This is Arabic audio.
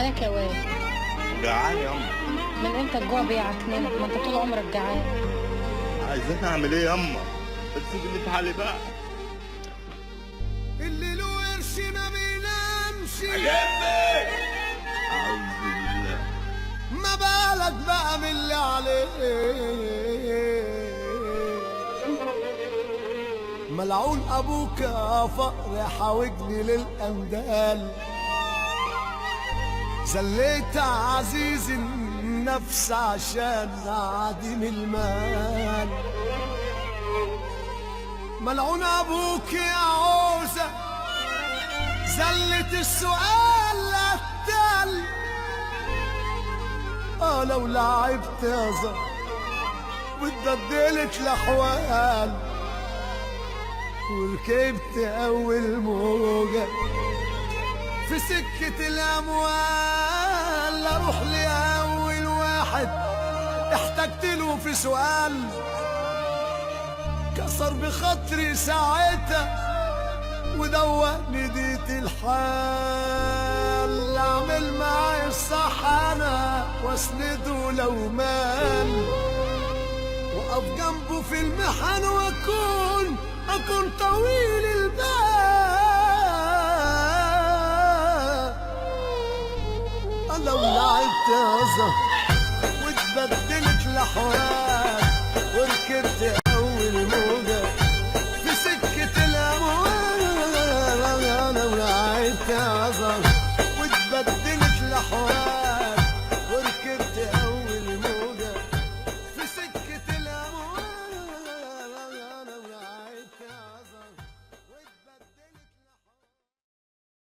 مالك يا واد؟ جعان ياما. من امتى الجوع بيعكننك؟ ما انت طول عمرك جعان. عايزين اعمل ايه ياما؟ تسيبني في حالي بقى. اللي له قرش ما بينامش. اعوذ بالله. ما بالك بقى من اللي عليه. ملعون ابوك يا فقر حاوجني للاندال. زليت عزيز النفس عشان عديم المال. ملعون ابوك يا عوزة زلت السؤال قتل. لو لعبت يا زهر واتبدلت الاحوال وركبت اول موجة في سكة الاموال. اروح لاول واحد احتجت له في سؤال كسر بخاطري ساعتها ودوقني ديت الحال. اعمل معي الصح انا واسنده لو مال واقف جنبه في المحن واكون طويل البال. لو لعبت يا زهر واتبدلت الاحوال وركبت